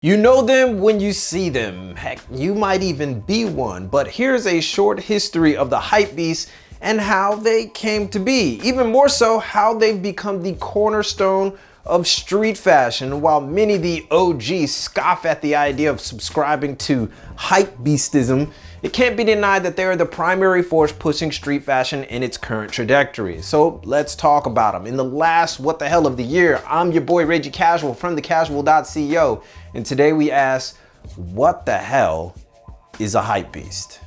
You know them when you see them. Heck, you might even be one. But here's a short history of the Hypebeast and how they came to be. Even more so, how they've become the cornerstone of street fashion. While many of the OGs scoff at the idea of subscribing to Hypebeastism, it can't be denied that they are the primary force pushing street fashion in its current trajectory. So let's talk about them. In the last what the hell of the year, I'm your boy Reggie Casual from thecasual.co, and today we ask, what the hell is a Hypebeast?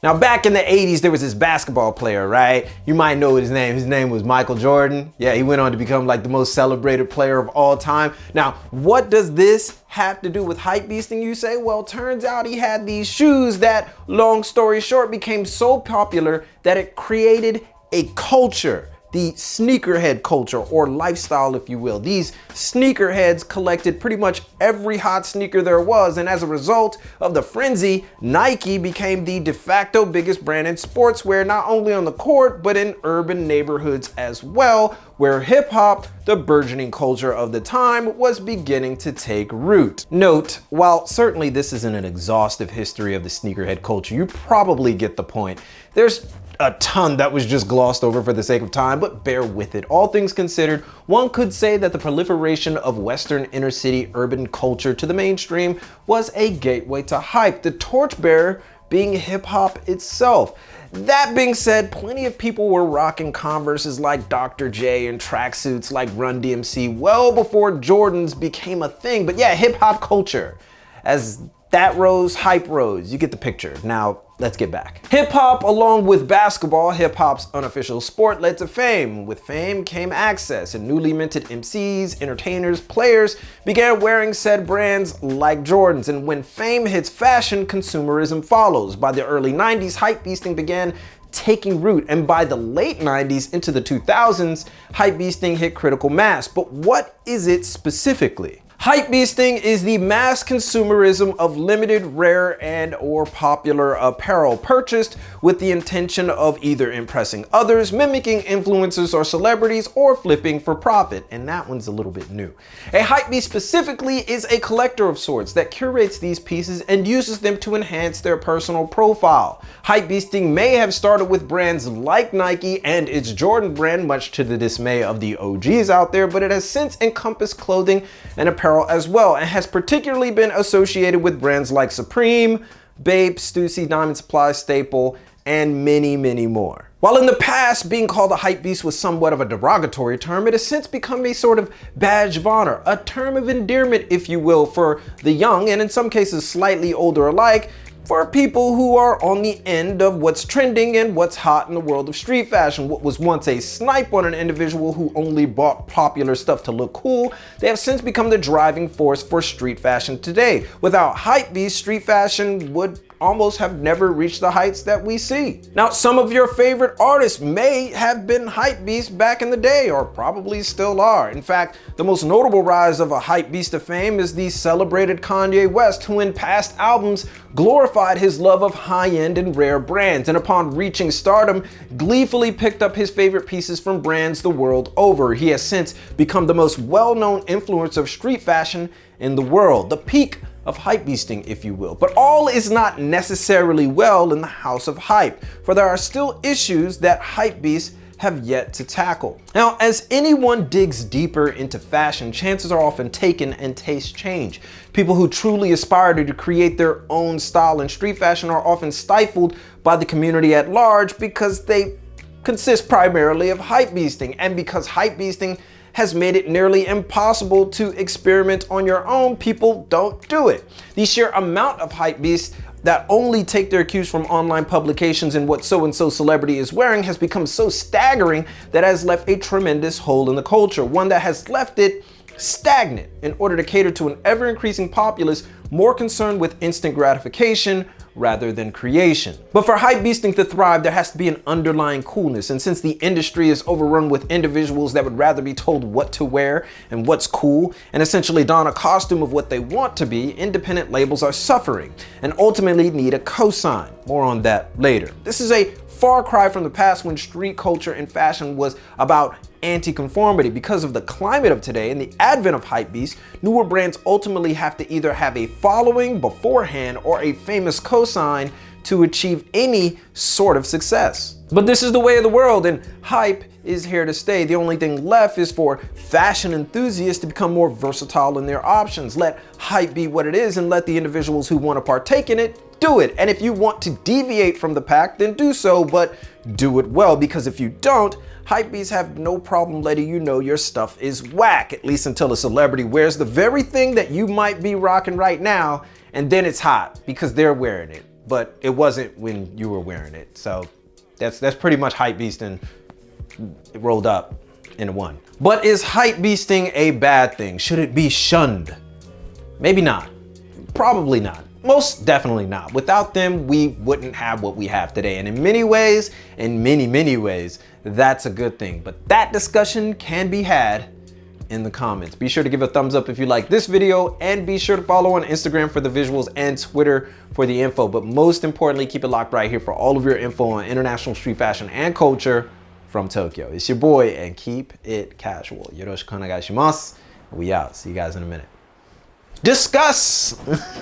Now, back in the 80s, there was this basketball player, right? You might know his name. His name was Michael Jordan. Yeah, he went on to become like the most celebrated player of all time. Now, what does this have to do with Hypebeasting, you say? Well, turns out he had these shoes that, long story short, became so popular that it created a culture. The sneakerhead culture, or lifestyle, if you will. These sneakerheads collected pretty much every hot sneaker there was, and as a result of the frenzy, Nike became the de facto biggest brand in sportswear, not only on the court, but in urban neighborhoods as well, where hip-hop, the burgeoning culture of the time, was beginning to take root. Note, while certainly this isn't an exhaustive history of the sneakerhead culture, you probably get the point. There's a ton that was just glossed over for the sake of time, but bear with it. All things considered, one could say that the proliferation of Western inner city urban culture to the mainstream was a gateway to hype, the torchbearer being hip hop itself. That being said, plenty of people were rocking Converses like Dr. J and tracksuits like Run DMC well before Jordans became a thing. But yeah, hip hop culture. As that rose, hype rose. You get the picture. Now, let's get back. Hip hop, along with basketball, hip hop's unofficial sport, led to fame. With fame came access, and newly minted MCs, entertainers, players began wearing said brands like Jordans. And when fame hits fashion, consumerism follows. By the early 90s, hypebeasting began taking root, and by the late 90s into the 2000s, hypebeasting hit critical mass. But what is it specifically? Hypebeasting is the mass consumerism of limited, rare, and or popular apparel purchased with the intention of either impressing others, mimicking influencers or celebrities, or flipping for profit. And that one's a little bit new. A hypebeast specifically is a collector of sorts that curates these pieces and uses them to enhance their personal profile. Hypebeasting may have started with brands like Nike and its Jordan brand, much to the dismay of the OGs out there, but it has since encompassed clothing and apparel as well, and has particularly been associated with brands like Supreme, Bape, Stussy, Diamond Supply, Staple, and many, many more. While in the past, being called a hypebeast was somewhat of a derogatory term, it has since become a sort of badge of honor, a term of endearment, if you will, for the young, and in some cases slightly older alike, for people who are on the end of what's trending and what's hot in the world of street fashion. What was once a snipe on an individual who only bought popular stuff to look cool, they have since become the driving force for street fashion today. Without hypebeast, street fashion would almost have never reached the heights that we see. Now, some of your favorite artists may have been hypebeasts back in the day, or probably still are. In fact, the most notable rise of a hypebeast of fame is the celebrated Kanye West, who in past albums glorified his love of high-end and rare brands, and upon reaching stardom, gleefully picked up his favorite pieces from brands the world over. He has since become the most well-known influence of street fashion in the world, the peak of hypebeasting, if you will. But all is not necessarily well in the house of hype, for there are still issues that hypebeasts have yet to tackle. Now, as anyone digs deeper into fashion, chances are often taken and tastes change. People who truly aspire to create their own style in street fashion are often stifled by the community at large because they consist primarily of hypebeasting, and because hypebeasting has made it nearly impossible to experiment on your own, people don't do it. The sheer amount of hypebeasts that only take their cues from online publications and what so-and-so celebrity is wearing has become so staggering that has left a tremendous hole in the culture, one that has left it stagnant in order to cater to an ever-increasing populace more concerned with instant gratification rather than creation. But for hypebeasting to thrive, there has to be an underlying coolness, and since the industry is overrun with individuals that would rather be told what to wear and what's cool, and essentially don a costume of what they want to be, independent labels are suffering and ultimately need a cosign. More on that later. This is a far cry from the past when street culture and fashion was about anti-conformity. Because of the climate of today and the advent of Hypebeast, newer brands ultimately have to either have a following beforehand or a famous cosign to achieve any sort of success. But this is the way of the world, and hype is here to stay. The only thing left is for fashion enthusiasts to become more versatile in their options. Let hype be what it is and let the individuals who want to partake in it do it. And if you want to deviate from the pack, then do so, but do it well, because if you don't, Hypebeasts have no problem letting you know your stuff is whack, at least until a celebrity wears the very thing that you might be rocking right now, and then it's hot because they're wearing it, but it wasn't when you were wearing it. So that's pretty much Hypebeast and rolled up into one. But is Hypebeasting a bad thing? Should it be shunned? Maybe not. Probably not. Most definitely not. Without them, we wouldn't have what we have today. And in many ways, many ways, that's a good thing. But that discussion can be had in the comments. Be sure to give a thumbs up if you like this video, and be sure to follow on Instagram for the visuals and Twitter for the info. But most importantly, keep it locked right here for all of your info on international street fashion and culture from Tokyo. It's your boy, and keep it casual. Yoroshiku onegai shimasu. We out. See you guys in a minute. Discuss!